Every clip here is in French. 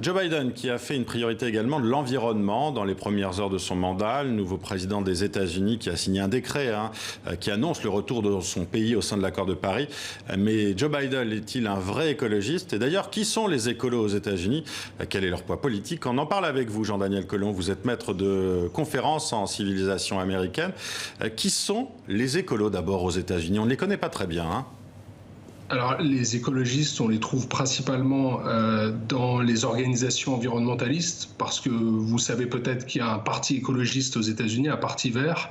Joe Biden qui a fait une priorité également de l'environnement dans les premières heures de son mandat, le nouveau président des États-Unis qui a signé un décret qui annonce le retour de son pays au sein de l'accord de Paris. Mais Joe Biden est-il un vrai écologiste? Et d'ailleurs, qui sont les écolos aux États-Unis? Quel est leur poids politique? On en parle avec vous, Jean-Daniel Colomb. Vous êtes maître de conférences en civilisation américaine. Qui sont les écolos d'abord aux États-Unis? On ne les connaît pas très bien, hein? Alors, les écologistes, on les trouve principalement dans les organisations environnementalistes, parce que vous savez peut-être qu'il y a un parti écologiste aux États-Unis, un parti vert,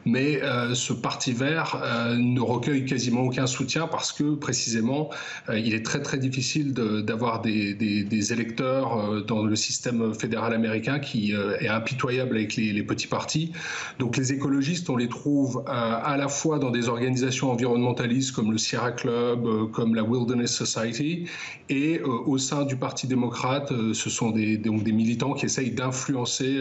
mais ce parti vert ne recueille quasiment aucun soutien parce que précisément, il est très très difficile d'avoir des électeurs dans le système fédéral américain qui est impitoyable avec les petits partis. Donc les écologistes, on les trouve à la fois dans des organisations environnementalistes comme le Sierra Club, comme la Wilderness Society, et au sein du Parti démocrate, ce sont donc des militants qui essayent d'influencer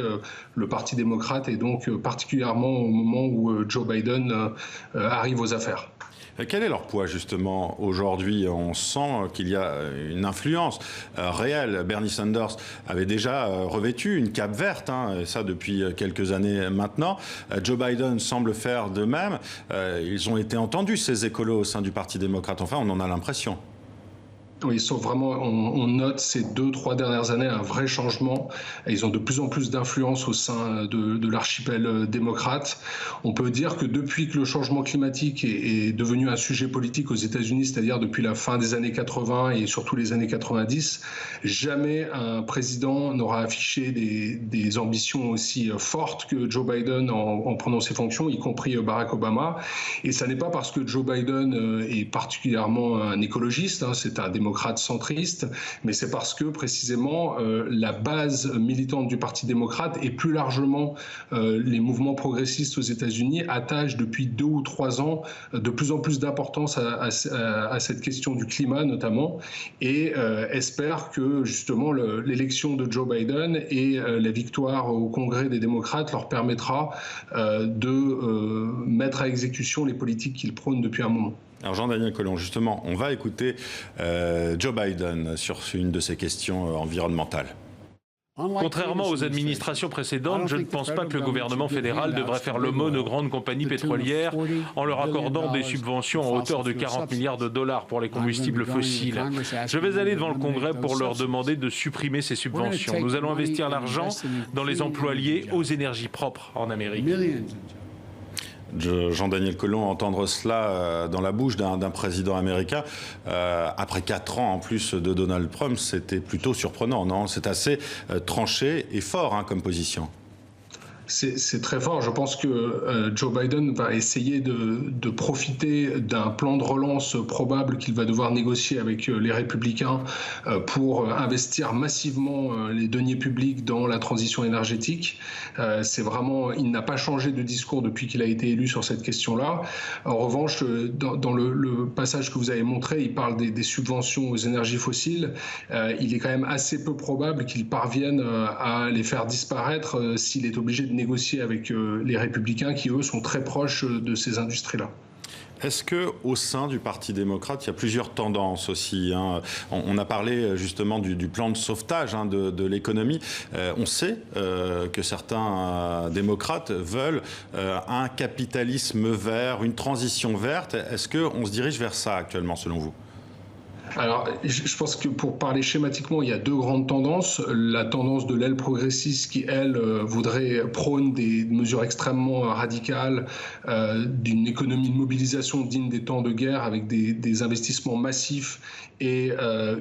le Parti démocrate, et donc particulièrement au moment où Joe Biden arrive aux affaires. Quel est leur poids justement aujourd'hui? On sent qu'il y a une influence réelle. Bernie Sanders avait déjà revêtu une cape verte, et ça depuis quelques années maintenant. Joe Biden semble faire de même. Ils ont été entendus, ces écolos, au sein du Parti démocrate. Enfin, on en a l'impression. Oui, sauf vraiment, on note ces 2-3 dernières années un vrai changement. Ils ont de plus en plus d'influence au sein de l'archipel démocrate. On peut dire que depuis que le changement climatique est devenu un sujet politique aux États-Unis, c'est-à-dire depuis la fin des années 80 et surtout les années 90, jamais un président n'aura affiché des ambitions aussi fortes que Joe Biden en prenant ses fonctions, y compris Barack Obama. Et ça n'est pas parce que Joe Biden est particulièrement un écologiste, c'est un démocrate centriste, mais c'est parce que précisément la base militante du Parti démocrate et plus largement les mouvements progressistes aux États-Unis attachent depuis 2 ou 3 ans de plus en plus d'importance à cette question du climat notamment, et espèrent que justement l'élection de Joe Biden et la victoire au Congrès des démocrates leur permettra de mettre à exécution les politiques qu'ils prônent depuis un moment. Alors Jean-Daniel Colomb, justement, on va écouter Joe Biden sur une de ces questions environnementales. Contrairement aux administrations précédentes, je ne pense pas que le gouvernement fédéral devrait faire l'aumône aux grandes compagnies pétrolières en leur accordant des subventions à hauteur de 40 milliards de dollars pour les combustibles fossiles. Je vais aller devant le Congrès pour leur demander de supprimer ces subventions. Nous allons investir l'argent dans les emplois liés aux énergies propres en Amérique. Jean-Daniel Colomb, entendre cela dans la bouche d'un président américain, après 4 ans en plus de Donald Trump, c'était plutôt surprenant, non? C'est assez tranché et fort comme position. C'est très fort. Je pense que Joe Biden va essayer de profiter d'un plan de relance probable qu'il va devoir négocier avec les républicains pour investir massivement les deniers publics dans la transition énergétique. C'est vraiment, il n'a pas changé de discours depuis qu'il a été élu sur cette question-là. En revanche, dans le passage que vous avez montré, il parle des subventions aux énergies fossiles. Il est quand même assez peu probable qu'il parvienne à les faire disparaître s'il est obligé de négocier avec les républicains qui, eux, sont très proches de ces industries-là. Est-ce qu'au sein du Parti démocrate, il y a plusieurs tendances aussi, On a parlé justement du plan de sauvetage de l'économie. On sait que certains démocrates veulent un capitalisme vert, une transition verte. Est-ce qu'on se dirige vers ça actuellement, selon vous ? Alors, je pense que pour parler schématiquement, il y a 2 grandes tendances. La tendance de l'aile progressiste qui, elle, prône des mesures extrêmement radicales, d'une économie de mobilisation digne des temps de guerre avec des investissements massifs et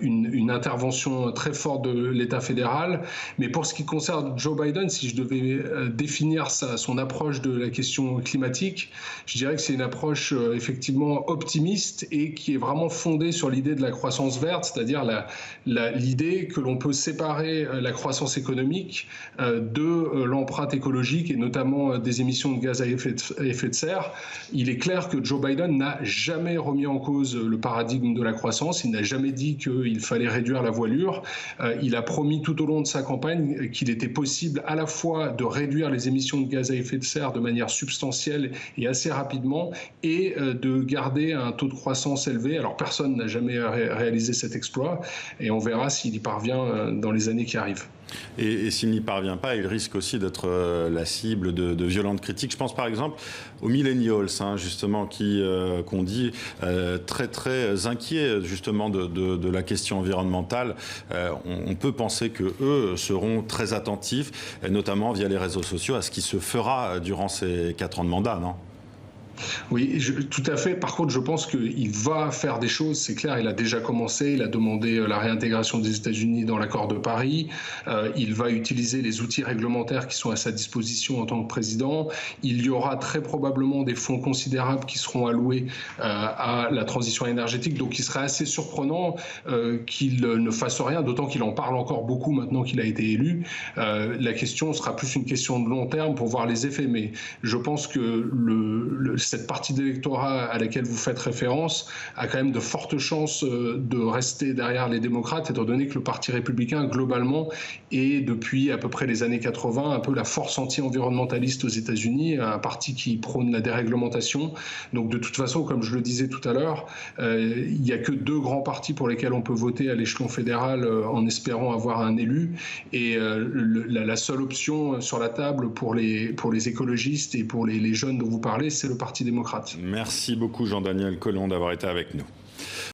une intervention très forte de l'État fédéral. Mais pour ce qui concerne Joe Biden, si je devais définir son approche de la question climatique, je dirais que c'est une approche effectivement optimiste et qui est vraiment fondée sur l'idée de la croissance verte, c'est-à-dire l'idée que l'on peut séparer la croissance économique de l'empreinte écologique et notamment des émissions de gaz à effet de serre. Il est clair que Joe Biden n'a jamais remis en cause le paradigme de la croissance, il n'a jamais dit qu'il fallait réduire la voilure. Il a promis tout au long de sa campagne qu'il était possible à la fois de réduire les émissions de gaz à effet de serre de manière substantielle et assez rapidement et de garder un taux de croissance élevé. Alors personne n'a jamais réaliser cet exploit. Et on verra s'il y parvient dans les années qui arrivent. Et s'il n'y parvient pas, il risque aussi d'être la cible de violentes critiques. Je pense par exemple aux millennials, justement, qu'on dit très très inquiets justement de la question environnementale. On peut penser que eux seront très attentifs, notamment via les réseaux sociaux, à ce qui se fera durant ces 4 ans de mandat, non ? Oui, tout à fait. Par contre, je pense qu'il va faire des choses, c'est clair. Il a déjà commencé, il a demandé la réintégration des États-Unis dans l'accord de Paris. Il va utiliser les outils réglementaires qui sont à sa disposition en tant que président. Il y aura très probablement des fonds considérables qui seront alloués à la transition énergétique. Donc, il serait assez surprenant qu'il ne fasse rien, d'autant qu'il en parle encore beaucoup maintenant qu'il a été élu. La question sera plus une question de long terme pour voir les effets. Mais je pense que cette partie d'électorat à laquelle vous faites référence a quand même de fortes chances de rester derrière les démocrates, étant donné que le Parti républicain, globalement, est depuis à peu près les années 80 un peu la force anti-environnementaliste aux États-Unis, un parti qui prône la déréglementation. Donc de toute façon, comme je le disais tout à l'heure, il n'y a que 2 grands partis pour lesquels on peut voter à l'échelon fédéral en espérant avoir un élu. Et la seule option sur la table pour les écologistes et pour les jeunes dont vous parlez, c'est le Parti démocrate. Merci beaucoup Jean-Daniel Colomb d'avoir été avec nous.